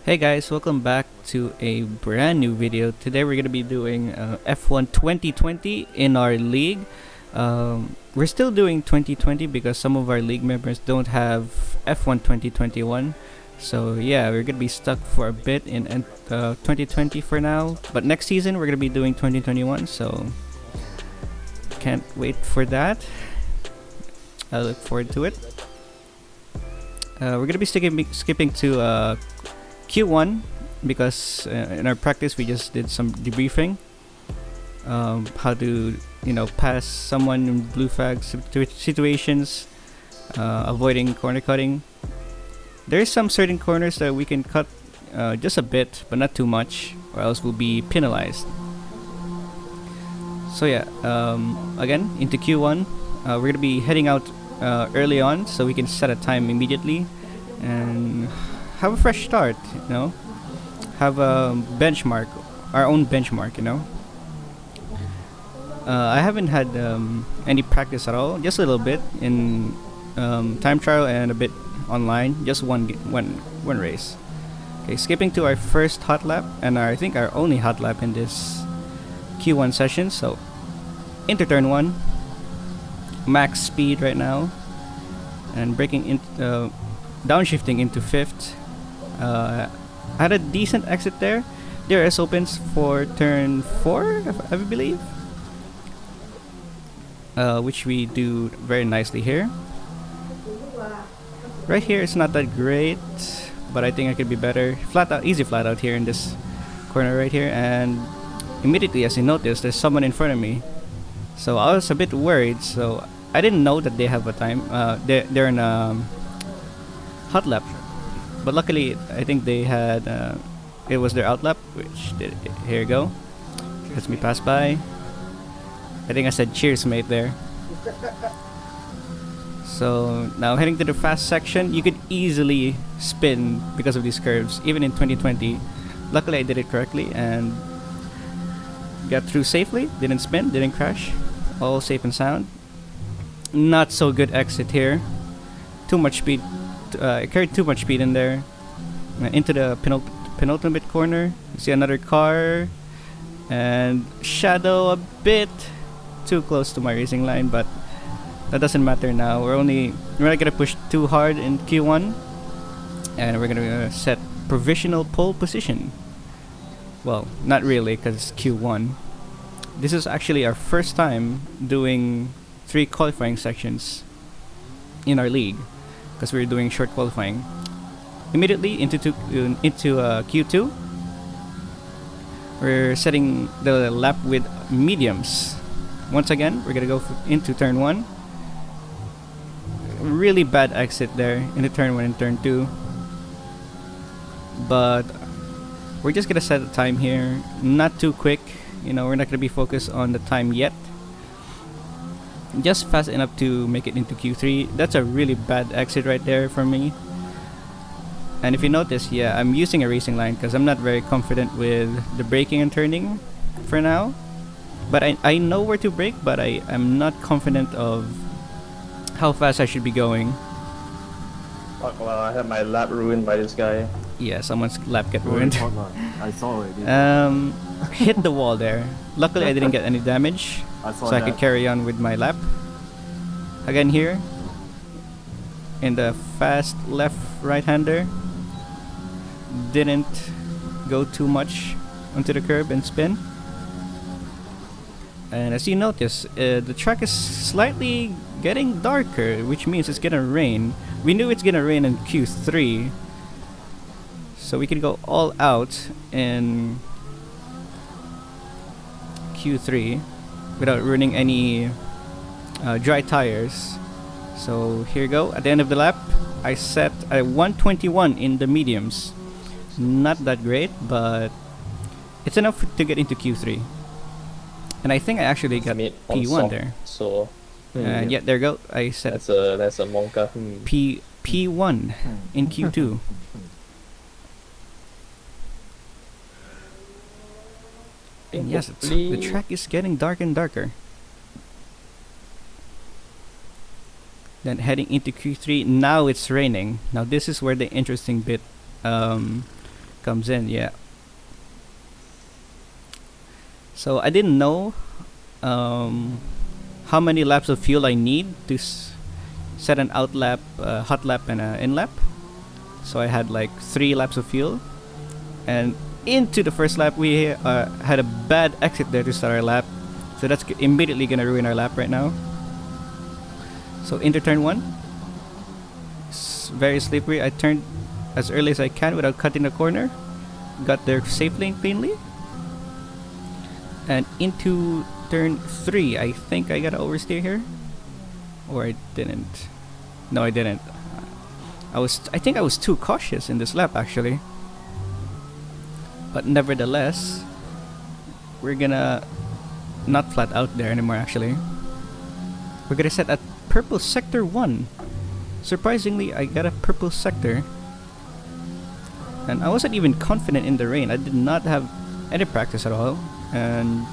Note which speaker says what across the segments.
Speaker 1: Hey guys, welcome back to a brand new video. Today we're going to be doing F1 2020 in our league. We're still doing 2020 because some of our league members don't have F1 2021. So yeah, we're going to be stuck for a bit in 2020 for now. But next season we're going to be doing 2021, so can't wait for that. I look forward to it. We're going to be skipping to Q1 because in our practice we just did some debriefing, how to pass someone in blue flag situations, avoiding corner cutting. There's some certain corners that we can cut just a bit but not too much, or else we'll be penalized. So yeah, again into Q1, we're gonna be heading out early on so we can set a time immediately and have a fresh start, have a benchmark, our own benchmark, I haven't had any practice at all, just a little bit in time trial and a bit online, just one race. Okay, skipping to our first hot lap and I think our only hot lap in this Q1 session. So into turn 1, max speed right now, and braking in, downshifting into 5th. Had a decent exit there. DRS opens for turn 4, I believe, which we do very nicely here. Right here it's not that great, but I think I could be better. Flat out, easy flat out here in this corner right here, and immediately as you notice, there's someone in front of me. So I was a bit worried. So I didn't know that they have a time. They're in a hot lap. But luckily, I think they had, it was their outlap, which did, here you go. Lets me pass by. I think I said cheers, mate, there. So now heading to the fast section, you could easily spin because of these curves, even in 2020. Luckily, I did it correctly and got through safely. Didn't spin, didn't crash. All safe and sound. Not so good exit here. Too much speed. I carried too much speed in there. Into the penultimate corner. You see another car and shadow a bit too close to my racing line, but that doesn't matter now. We're not gonna push too hard in Q1, and we're gonna set provisional pole position. Well, not really, because it's Q1. This is actually our first time doing 3 qualifying sections in our league, because we're doing short qualifying. Immediately into Q2, we're setting the lap with mediums. Once again, we're gonna go into turn 1. Really bad exit there into turn 1 and turn 2, but we're just gonna set a time here, not too quick. We're not gonna be focused on the time yet. Just fast enough to make it into Q3. That's a really bad exit right there for me. And if you notice, yeah, I'm using a racing line because I'm not very confident with the braking and turning for now. But I know where to brake, but I'm not confident of how fast I should be going.
Speaker 2: Well, I had my lap ruined by this guy.
Speaker 1: Yeah, someone's lap get ruined.
Speaker 3: I saw it.
Speaker 1: Hit the wall there. Luckily, I didn't get any damage, so I could carry on with my lap. Again here, in the fast left right-hander, didn't go too much onto the curb and spin. And as you notice, the track is slightly getting darker, which means it's gonna rain. We knew it's gonna rain in Q3, so we can go all out in Q3 without ruining any dry tires. So here you go. At the end of the lap, I set a 121 in the mediums. Not that great, but it's enough to get into Q3. And I think I actually got P1 there.
Speaker 2: So
Speaker 1: and yeah, there you go. I set
Speaker 2: that's a Monka.
Speaker 1: P1 in Q2. And yes, the track is getting darker and darker. Then heading into Q3, now it's raining. Now this is where the interesting bit comes in. Yeah. So I didn't know how many laps of fuel I need to set an out lap, hot lap, and an in lap. So I had like 3 laps of fuel, and into the first lap we had a bad exit there to start our lap. So that's immediately gonna ruin our lap right now. So into turn 1, it's very slippery. I turned as early as I can without cutting the corner. Got there safely and cleanly. And into turn 3, I think I gotta oversteer here, or I didn't. No, I didn't. I think I was too cautious in this lap actually. But nevertheless, we're gonna not flat out there anymore actually. We're gonna set at purple sector 1. Surprisingly, I got a purple sector. And I wasn't even confident in the rain. I did not have any practice at all. And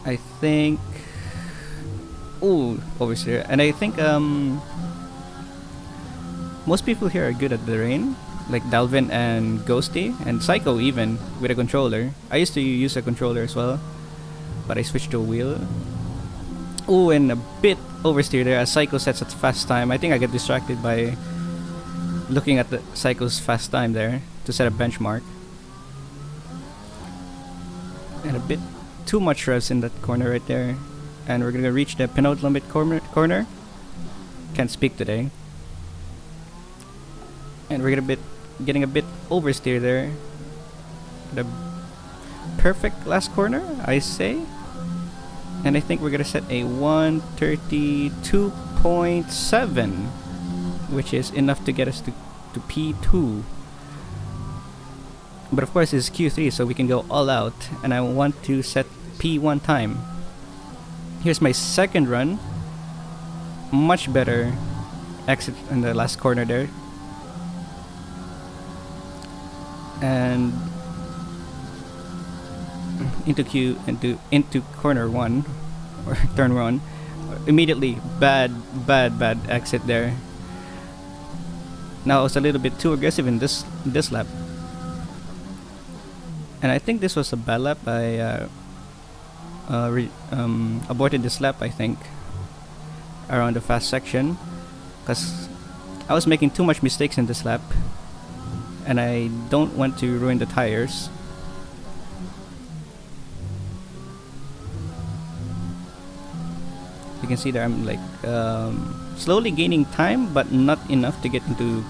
Speaker 1: I think... Ooh, oversteer. And I think most people here are good at the rain. Like Dalvin and Ghosty and Psycho even with a controller. I used to use a controller as well, but I switched to a wheel. Oh, and a bit oversteer there as Psycho sets a fast time. I think I get distracted by looking at the Psycho's fast time there to set a benchmark. And a bit too much revs in that corner right there. And we're gonna reach the penultimate corner. Can't speak today. And we're getting a bit oversteer there. The perfect last corner, I say. And I think we're gonna set a 132.7, which is enough to get us to P2. But of course it's Q3, so we can go all out, and I want to set P1 time. Here's my second run. Much better exit in the last corner there. And into corner 1 or turn 1. Immediately bad exit there. Now I was a little bit too aggressive in this lap. And I think this was a bad lap. I aborted this lap, I think, around the fast section, because I was making too much mistakes in this lap, and I don't want to ruin the tires. You can see there I'm like slowly gaining time, but not enough to get into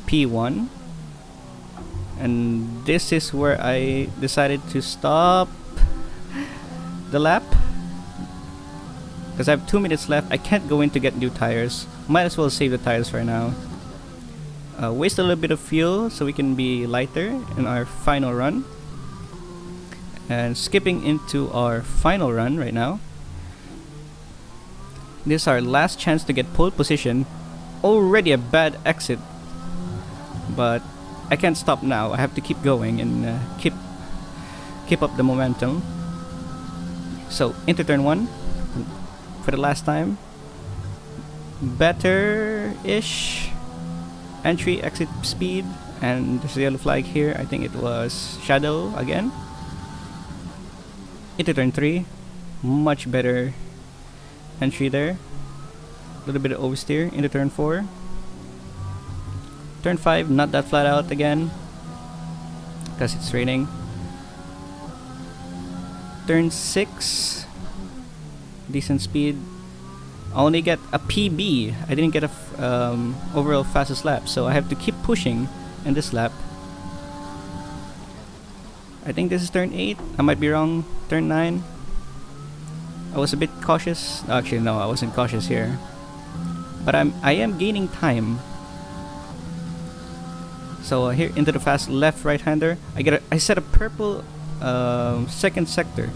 Speaker 1: P1. And this is where I decided to stop the lap, because I have 2 minutes left. I can't go in to get new tires. Might as well save the tires for now. Waste a little bit of fuel so we can be lighter in our final run. And skipping into our final run right now. This is our last chance to get pole position. Already a bad exit, but I can't stop now. I have to keep going and keep up the momentum. So into turn 1 for the last time. Better-ish entry exit speed, and there's a yellow flag here. I think it was Shadow again. Into turn 3, much better entry there. A little bit of oversteer. Into turn 4. Turn 5, not that flat out again, because it's raining. Turn 6, decent speed. I only get a PB. I didn't get a overall fastest lap, so I have to keep pushing in this lap. I think this is turn 8. I might be wrong. Turn 9. I was a bit cautious. Actually, no, I wasn't cautious here. But I am gaining time. So here into the fast left right-hander. I set a purple second sector.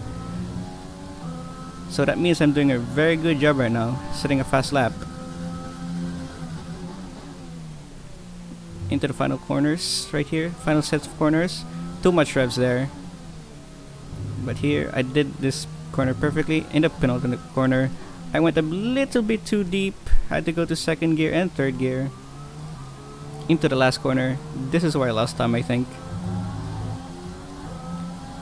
Speaker 1: So that means I'm doing a very good job right now, setting a fast lap. Into the final corners right here. Final sets of corners. Too much revs there. But here I did this corner perfectly. In the penultimate corner, I went a little bit too deep. Had to go to second gear and third gear. into the last corner. This is where I lost time, I think.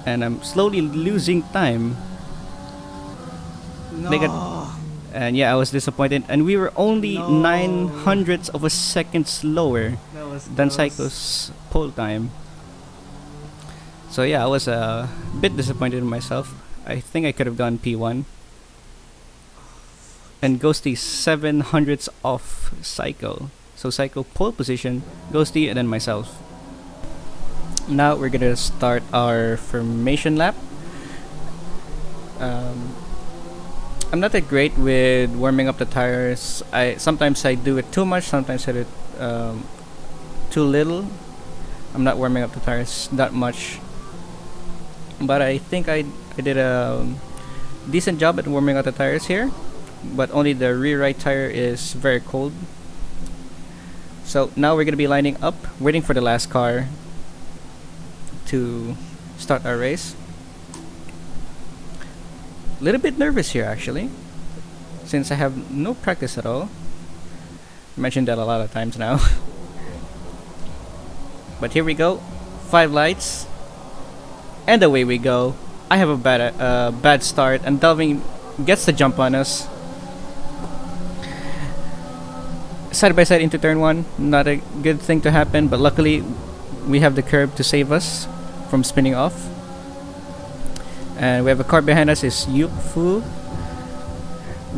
Speaker 1: And I'm slowly losing time.
Speaker 3: No.
Speaker 1: And yeah, I was disappointed. And we were only
Speaker 3: No.
Speaker 1: 900ths of a second slower than Psycho's pole time. So yeah, I was a bit disappointed in myself. I think I could have gone P1. And Ghosty 700ths off Psycho. So Psycho pole position, Ghosty, and then myself. Now we're gonna start our formation lap. I'm not that great with warming up the tires. Sometimes I do it too much. Sometimes I do it too little. I'm not warming up the tires that much. But I think I did a decent job at warming up the tires here. But only the rear right tire is very cold. So now we're gonna be lining up, waiting for the last car to start our race. A little bit nervous here actually, since I have no practice at all. I mentioned that a lot of times now. But here we go, 5 lights, and away we go. I have a bad start, and Delvin gets the jump on us. Side by side into turn 1, not a good thing to happen, but luckily we have the curb to save us from spinning off. And we have a car behind us, is Yup Fu.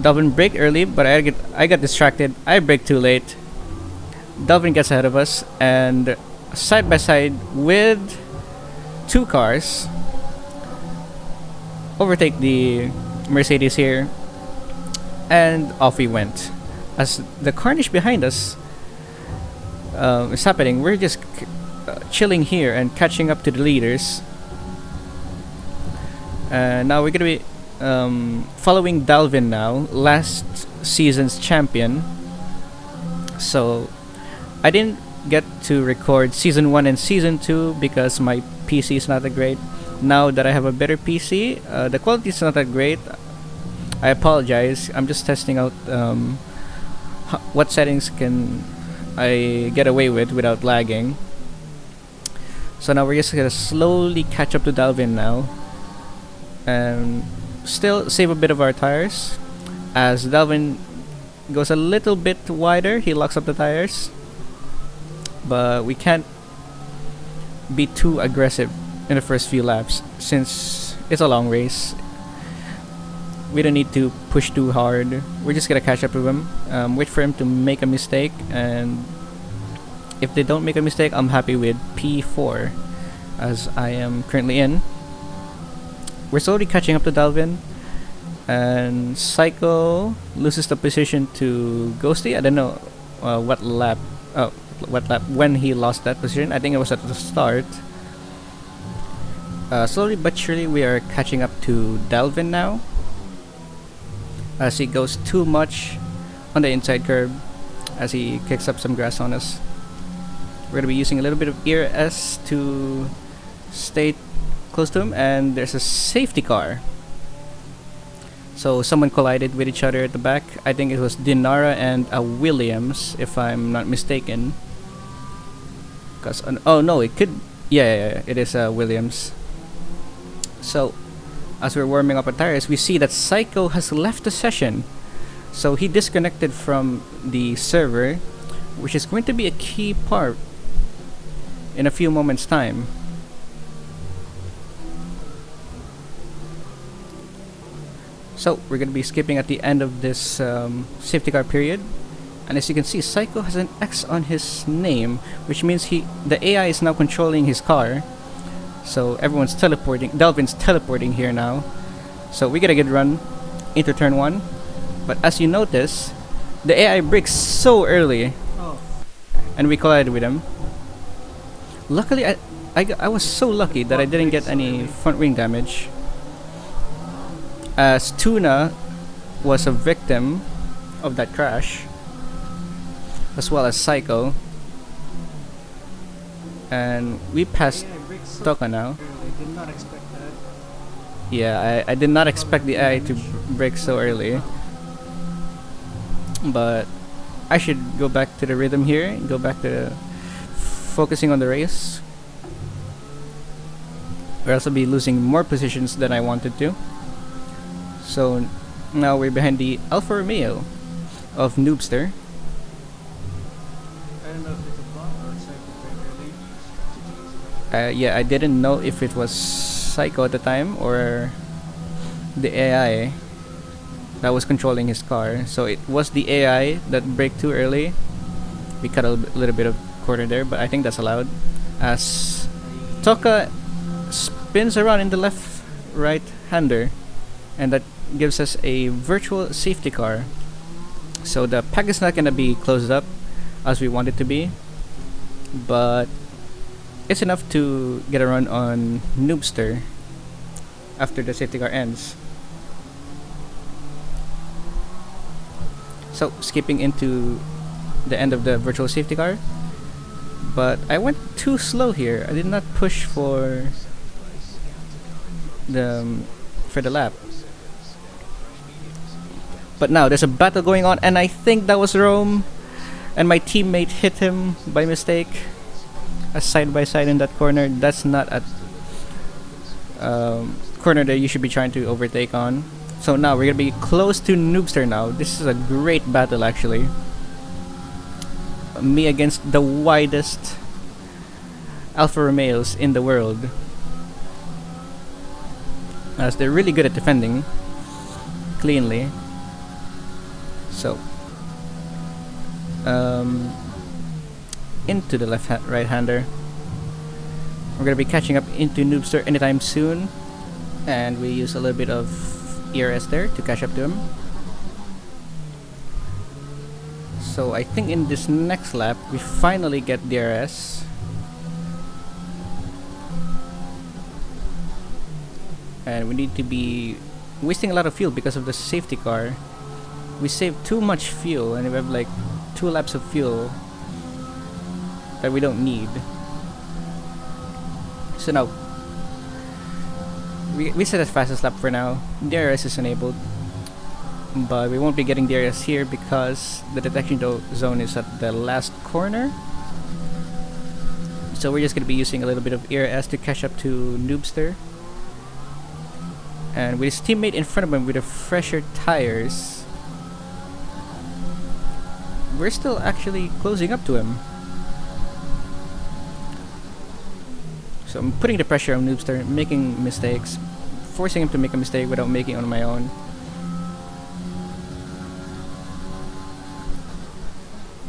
Speaker 1: Delvin braked early, but I got distracted. I braked too late. Delvin gets ahead of us, and side by side with 2 cars, overtake the Mercedes here, and off we went. As the carnage behind us is happening, we're just chilling here and catching up to the leaders. Now we're gonna be following Dalvin now, last season's champion. So I didn't get to record season 1 and season 2 because my PC is not that great. Now that I have a better PC, the quality is not that great. I apologize. I'm just testing out what settings can I get away with without lagging. So now we're just gonna slowly catch up to Dalvin now, and still save a bit of our tires. As Dalvin goes a little bit wider, he locks up the tires, but we can't be too aggressive in the first few laps since it's a long race. We don't need to push too hard. We're just gonna catch up with him, wait for him to make a mistake, and if they don't make a mistake, I'm happy with P4 as I am currently in. We're slowly catching up to Dalvin, and Psycho loses the position to Ghosty. I don't know what lap when he lost that position. I think it was at the start. Slowly but surely we are catching up to Dalvin now, as he goes too much on the inside curb as he kicks up some grass on us. We're gonna be using a little bit of ear S to stay close to him, and there's a safety car. So someone collided with each other at the back. I think it was Dinara and a Williams, if I'm not mistaken. Cause oh no, it could, yeah, it is Williams. So as we're warming up our tires, we see that Psycho has left the session. So he disconnected from the server, which is going to be a key part in a few moments' time. So we're going to be skipping at the end of this safety car period. And as you can see, Psycho has an X on his name, which means the AI is now controlling his car. So everyone's teleporting. Delvin's teleporting here now. So we get a good run into turn 1. But as you notice, the AI brakes so early.
Speaker 3: Oh.
Speaker 1: And we collided with him. Luckily, I was so lucky that I didn't get any front wing damage. As Tuna was a victim of that crash, as well as Psycho. And we passed Toka now.
Speaker 3: I did not expect that.
Speaker 1: Yeah, I did not expect the AI to brake so early. But I should go back to the rhythm here, go back to focusing on the race, or else I'll be losing more positions than I wanted to. So now we're behind the Alfa Romeo of Noobster.
Speaker 3: I don't know if it's a bot or psycho very early.
Speaker 1: Yeah, I didn't know if it was Psycho at the time or the AI that was controlling his car. So it was the AI that braked too early. We cut a little bit of corner there, but I think that's allowed. As Toka spins around in the left right hander, and that gives us a virtual safety car. So the pack is not gonna be closed up as we want it to be, but it's enough to get a run on Noobster after the safety car ends. So skipping into the end of the virtual safety car, but I went too slow here. I did not push for the lap. But now there's a battle going on, and I think that was Rome, and my teammate hit him by mistake. A side by side in that corner. That's not a corner that you should be trying to overtake on. So now we're gonna be close to Noobster now. This is a great battle actually. Me against the widest Alfa Romeos in the world, as they're really good at defending cleanly. So into the right hander. We're gonna be catching up into Noobster anytime soon, and we use a little bit of ERS there to catch up to him. So I think in this next lap we finally get DRS. And we need to be wasting a lot of fuel because of the safety car. We save too much fuel, and we have like 2 laps of fuel that we don't need. So now we set as fastest lap for now. DRS is enabled, but we won't be getting DRS here because the detection zone is at the last corner. So we're just gonna be using a little bit of ERS to catch up to Noobster. And with his teammate in front of him with the fresher tires, we're still actually closing up to him. So I'm putting the pressure on Noobster, making mistakes, forcing him to make a mistake without making it on my own.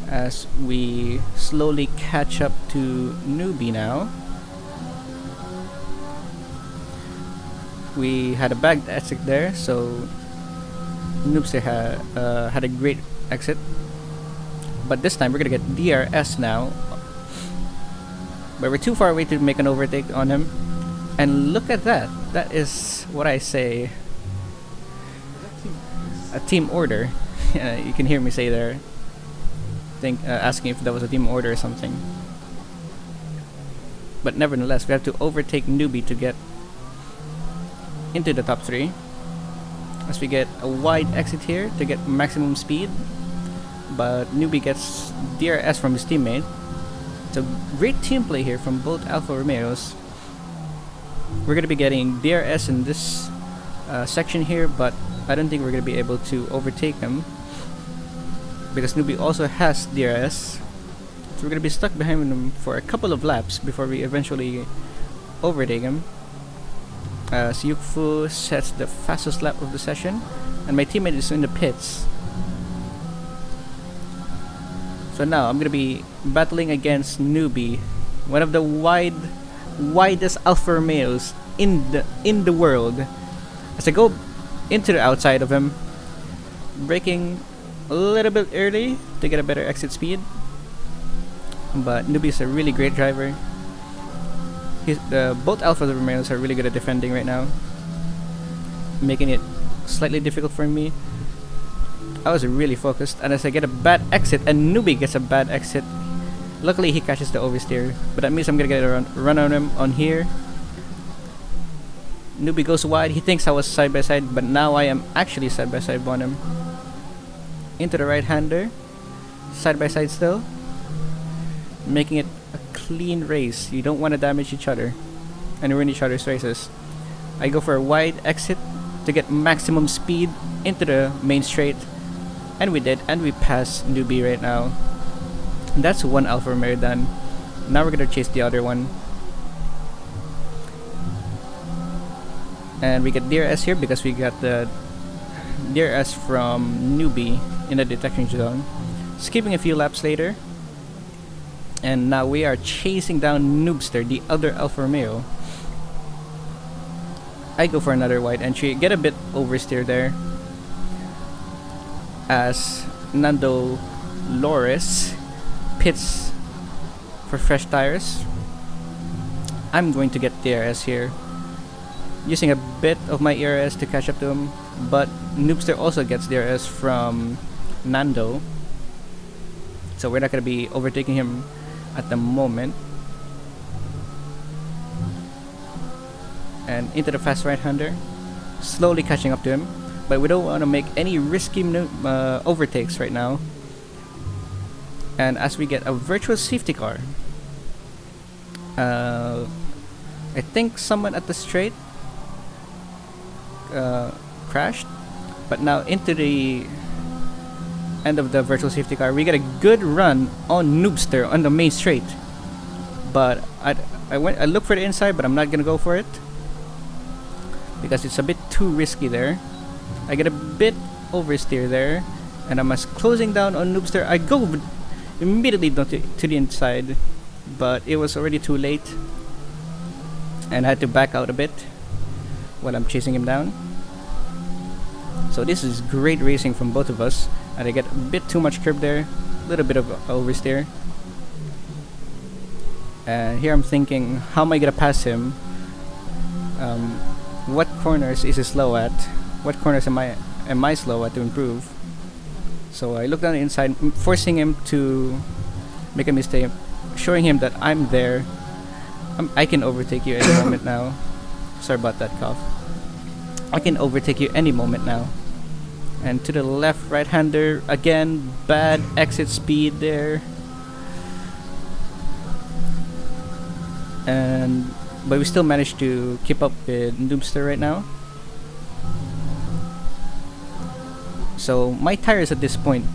Speaker 1: As we slowly catch up to Newbie now. We had a bagged exit there, so Noobster had a great exit. But this time we're gonna get DRS now. But we're too far away to make an overtake on him. And look at that. That is what I say, a team order. You can hear me say there. Asking if that was a team order or something. But nevertheless, we have to overtake Newbie to get into the top 3. As we get a wide exit here to get maximum speed. But Newbie gets DRS from his teammate. It's a great team play here from both Alfa Romeos. We're going to be getting DRS in this section here, but I don't think we're going to be able to overtake him because Newbie also has DRS. So we're going to be stuck behind him for a couple of laps before we eventually overtake him. Yukfu sets the fastest lap of the session, and my teammate is in the pits. So now I'm gonna be battling against Newbie, one of the widest Alfa Romeos in the world. As I go into the outside of him, braking a little bit early to get a better exit speed. But Newbie is a really great driver. Both Alfa Romeos are really good at defending right now, making it slightly difficult for me. I was really focused, and as I get a bad exit, and Newbie gets a bad exit, luckily he catches the oversteer, but that means I'm gonna get a run on him on here. Newbie goes wide. He thinks I was side by side, but now I am actually side by side on him. Into the right hander, side by side still, making it a clean race. You don't want to damage each other and ruin each other's races. I go for a wide exit to get maximum speed into the main straight, and we did, and we passed newbie right now. And that's one Alfa Romeo done. Now we're gonna chase the other one. And we get DRS here because we got the DRS from newbie in the detection zone. Skipping a few laps later, and now we are chasing down Noobster, the other Alfa Romeo. I go for another wide entry, get a bit oversteer there as Nando Loris pits for fresh tires. I'm going to get DRS here, using a bit of my ERS to catch up to him, but Noobster also gets DRS from Nando, so we're not going to be overtaking him at the moment. And into the fast right-hander, slowly catching up to him, but we don't want to make any risky overtakes right now. And as we get a virtual safety car, I think someone at the straight crashed, but now into the end of the virtual safety car, we get a good run on Noobster on the main straight. But I looked for the inside, but I'm not gonna go for it because it's a bit too risky there. I get a bit oversteer there, and I'm closing down on Noobster. I go immediately down to the inside, but it was already too late, and I had to back out a bit while I'm chasing him down. So this is great racing from both of us, and I get a bit too much curb there, a little bit of oversteer. And here I'm thinking, how am I gonna pass him? What corners is he slow at? What corners am I slow at to improve? So I look down the inside, forcing him to make a mistake, showing him that I'm there. I can overtake you any moment now. Sorry about that cough. I can overtake you any moment now. And to the left right-hander, again, bad exit speed there. But we still managed to keep up with Noobster right now. So my tires at this point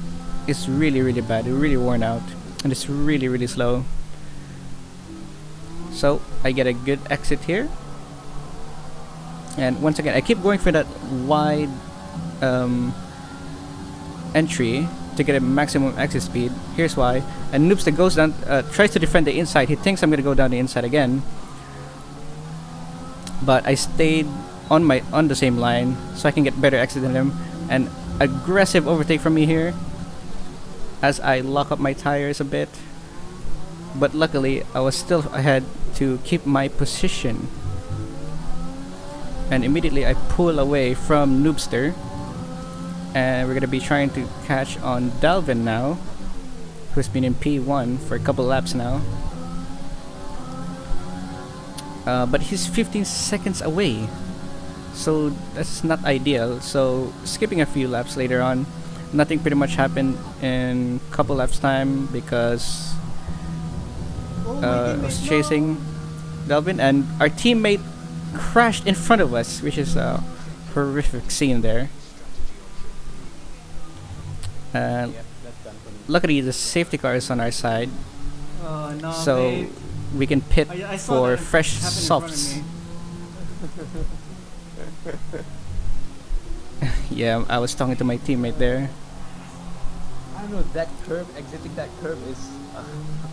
Speaker 1: is really bad. They're really worn out, and it's really slow. So I get a good exit here, and once again I keep going for that wide entry to get a maximum exit speed. Here's why. And Noobster goes down, tries to defend the inside. He thinks I'm gonna go down the inside again, but I stayed on the same line so I can get better exit than him. And aggressive overtake from me here as I lock up my tires a bit, but luckily I was still ahead to keep my position. And immediately I pull away from Noobster, and we're gonna be trying to catch on Dalvin now, who's been in P1 for a couple laps now. But he's 15 seconds away, so that's not ideal. So skipping a few laps later on, nothing pretty much happened in a couple laps time because I was chasing Dalvin, and our teammate crashed in front of us, which is a horrific scene there. Luckily the safety car is on our side,
Speaker 3: No,
Speaker 1: so
Speaker 3: mate.
Speaker 1: we can pit
Speaker 3: I saw
Speaker 1: for
Speaker 3: that
Speaker 1: fresh
Speaker 3: happen in front of
Speaker 1: softs.
Speaker 3: me.
Speaker 1: Yeah, I was talking to my teammate there.
Speaker 4: I don't know, that curve, exiting that curve is
Speaker 3: A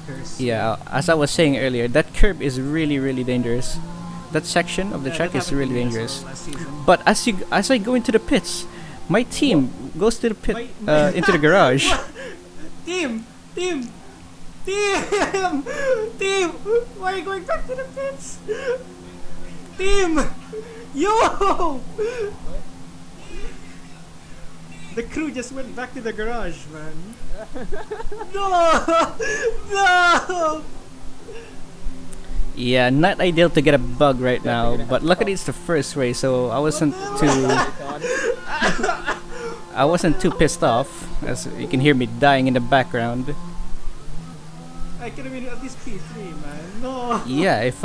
Speaker 3: curse.
Speaker 1: Yeah, as I was saying earlier, that curb is really dangerous. That section of the
Speaker 3: Yeah,
Speaker 1: track
Speaker 3: that
Speaker 1: is
Speaker 3: happened
Speaker 1: really
Speaker 3: to me as well
Speaker 1: dangerous.
Speaker 3: last season.
Speaker 1: But as I go into the pits, my team goes to the pit
Speaker 3: My-
Speaker 1: into the garage.
Speaker 3: Team! Why are you going back to the pits? Team! Yo! The crew just went back to the garage, man. No!
Speaker 1: Yeah, not ideal to get a bug right now, but luckily it's the first race, so I wasn't too pissed off, as you can hear me dying in the background.
Speaker 3: I could have been at least P3, man. No.
Speaker 1: Yeah, if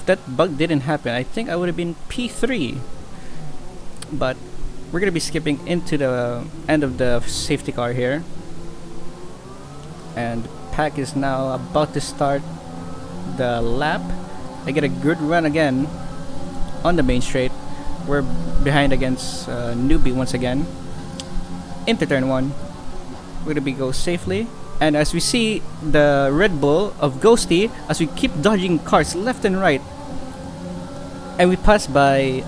Speaker 1: that bug didn't happen, I think I would have been P3. But we're gonna be skipping into the end of the safety car here, and Pack is now about to start the lap. I get a good run again on the main straight. We're behind against newbie once again. Into turn 1, we're gonna be go safely, and as we see the Red Bull of Ghosty, as we keep dodging cars left and right, and we pass by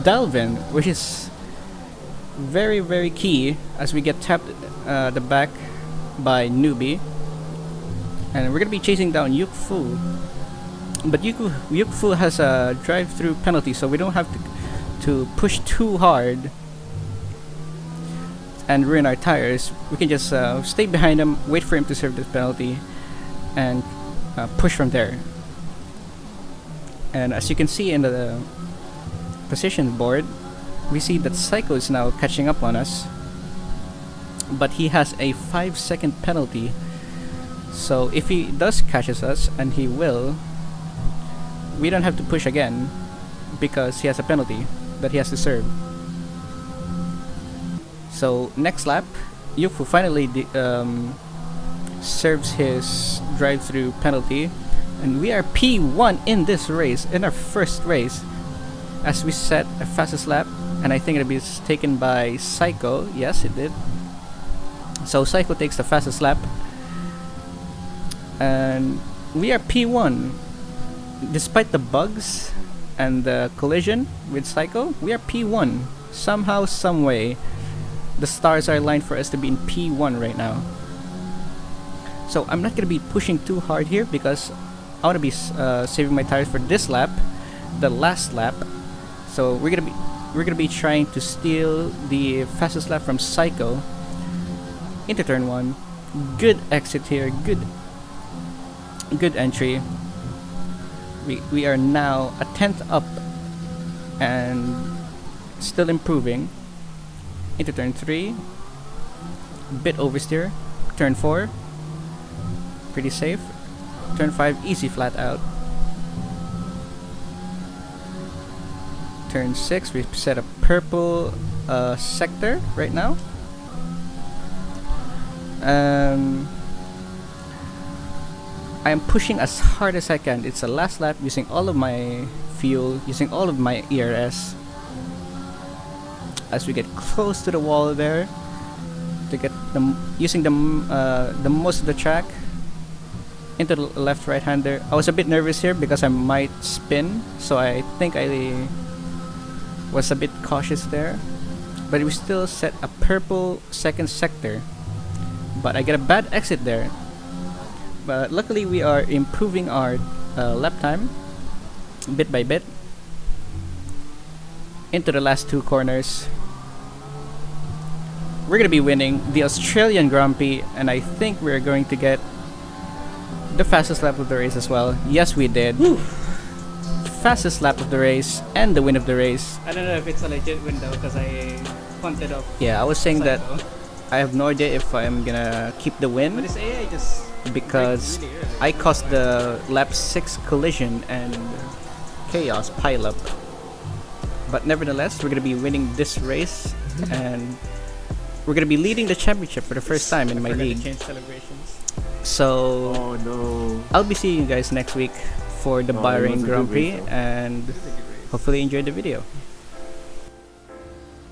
Speaker 1: Dalvin, which is very very key as we get tapped the back by newbie, and we're gonna be chasing down Yuk Fu. But Yuk Fu has a drive-through penalty, so we don't have to push too hard and ruin our tires. We can just stay behind him, wait for him to serve this penalty, and push from there. And as you can see in the position board, we see that Psycho is now catching up on us, but he has a 5-second penalty. So if he does catches us, and he will, we don't have to push again because he has a penalty that he has to serve. So next lap, Yufu finally serves his drive-through penalty, and we are P1 in this race, in our first race, as we set a fastest lap, and I think it'll be taken by Psycho. Yes, it did. So Psycho takes the fastest lap, and we are P1. Despite the bugs and the collision with Psycho, we are P1. Somehow, some way, the stars are aligned for us to be in P1 right now. So I'm not gonna be pushing too hard here because I want to be saving my tires for this lap, the last lap. So we're gonna be trying to steal the fastest lap from Psycho into turn 1. Good exit here. Good entry. We are now a 10th up and still improving. Into turn 3, bit oversteer. Turn 4, pretty safe. Turn 5, easy flat out. Turn 6, we set a purple sector right now. I am pushing as hard as I can. It's the last lap, using all of my fuel, using all of my ERS. As we get close to the wall there, to get using the most of the track into the left right hander. I was a bit nervous here because I might spin, so I think I was a bit cautious there. But we still set a purple second sector, but I get a bad exit there. But luckily we are improving our lap time bit by bit into the last 2 corners. We're gonna be winning the Australian Grand Prix, and I think we're going to get the fastest lap of the race as well. Yes, we did.
Speaker 3: Woo.
Speaker 1: Fastest lap of the race and the win of the race.
Speaker 3: I don't know if it's a legit win though, because I punted off.
Speaker 1: Yeah, I was saying that
Speaker 3: Psycho.
Speaker 1: I have no idea if I'm gonna keep the
Speaker 3: But
Speaker 1: win
Speaker 3: this AI just
Speaker 1: because
Speaker 3: breaks really early.
Speaker 1: I caused the lap 6 collision and chaos pileup. But nevertheless, we're gonna be winning this race, and we're gonna be leading the championship for the first time in my
Speaker 3: Forgot to
Speaker 1: league.
Speaker 3: change celebrations.
Speaker 1: So
Speaker 2: Oh no.
Speaker 1: I'll be seeing you guys next week for the
Speaker 2: Oh, it
Speaker 1: Bahrain
Speaker 2: was a
Speaker 1: Grand
Speaker 2: good
Speaker 1: Prix,
Speaker 2: race, though.
Speaker 1: and
Speaker 3: This is a good race.
Speaker 1: hopefully enjoy the video.